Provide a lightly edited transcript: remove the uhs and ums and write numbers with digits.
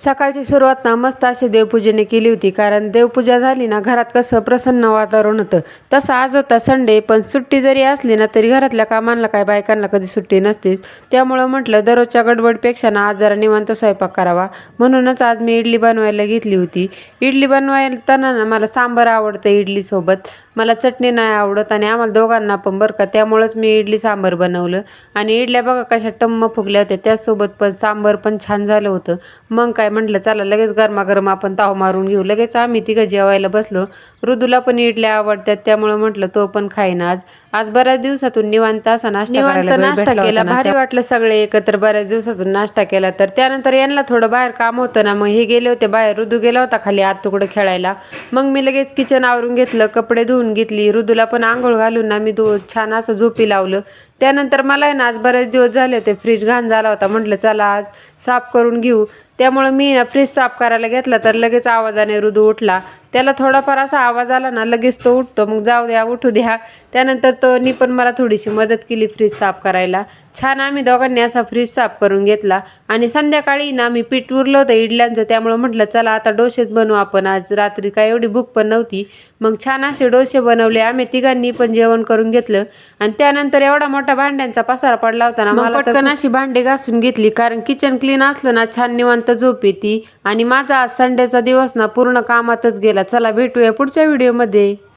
सकाळची सुरुवात ना मस्त अशी देवपूजेने केली होती, कारण देवपूजा झाली ना घरात कसं प्रसन्न वातावरण होतं. तसं आज होता संडे, पण सुट्टी जरी असली ना तरी घरातल्या कामांना काय बायकांना कधी सुट्टी नसतेच. त्यामुळं म्हटलं दररोजच्या गडबडपेक्षा ना आज जरा निवांत स्वयंपाक करावा, म्हणूनच आज मी इडली बनवायला घेतली होती. इडली बनवायला ना मला सांबार आवडतं इडलीसोबत, मला चटणी नाही आवडत आणि आम्हाला दोघांना पण बरं का, त्यामुळंच मी इडली सांबार बनवलं. आणि इडल्या बघा कशा टम्म फुगल्या होत्या, त्यासोबत पण सांबार पण छान झालं होतं. मग काय म्हटलं चला लगेच गरमागरम आपण ताव मारून घेऊ. लगेच आम्ही तिघं जेवायला बसलो. ऋदूला पण इडल्या आवडतात, त्यामुळे म्हटलं तो पण खाईन आज. आज बऱ्याच दिवसातून निवांत असा नाश्ता केला, भारी वाटलं. सगळे एकत्र बऱ्याच दिवसातून नाश्ता केला. तर त्यानंतर यांना थोडं बाहेर काम होतं ना, मग हे गेले होते बाहेर. ऋदू गेला होता खाली आतुकडं खेळायला. मग मी लगेच किचन आवरून घेतलं, कपडे धुवून घेतली, ऋदूला पण आंघोळ घालून ना मी छान असं झोपी लावलं. त्यानंतर मला आहे ना आज बरेच दिवस झाले होते, फ्रीज घाण झाला होता, म्हटलं चला आज साफ करून घेऊ. त्यामुळे मी ना फ्रीज साफ करायला घेतला तर लगेच आवाजाने ऋदू उठला. त्याला थोडाफार असा आवाज आला ना लगेच तो उठतो. मग जाऊ द्या उठू द्या. त्यानंतर तोनी पण मला थोडीशी मदत केली फ्रीज साफ करायला. छान आम्ही दोघांनी असा फ्रीज साफ करून घेतला. आणि संध्याकाळी ना मी पीठ उरलं होतं इडल्यांचं, त्यामुळे म्हटलं चला आता डोसेच बनवू आपण. आज रात्री काय एवढी भूक पण नव्हती. मग छान असे डोसे बनवले. आम्ही तिघांनी पण जेवण करून घेतलं. आणि त्यानंतर एवढा मोठा भांड्यांचा पसारा पडला होता ना, मला पटकन अशी भांडी घासून घेतली, कारण किचन क्लीन असलं ना छान निवांत झोप येते. आणि माझा आज संडेचा दिवस ना पूर्ण कामातच गेला. चला भेटूया पुढच्या व्हिडिओमध्ये.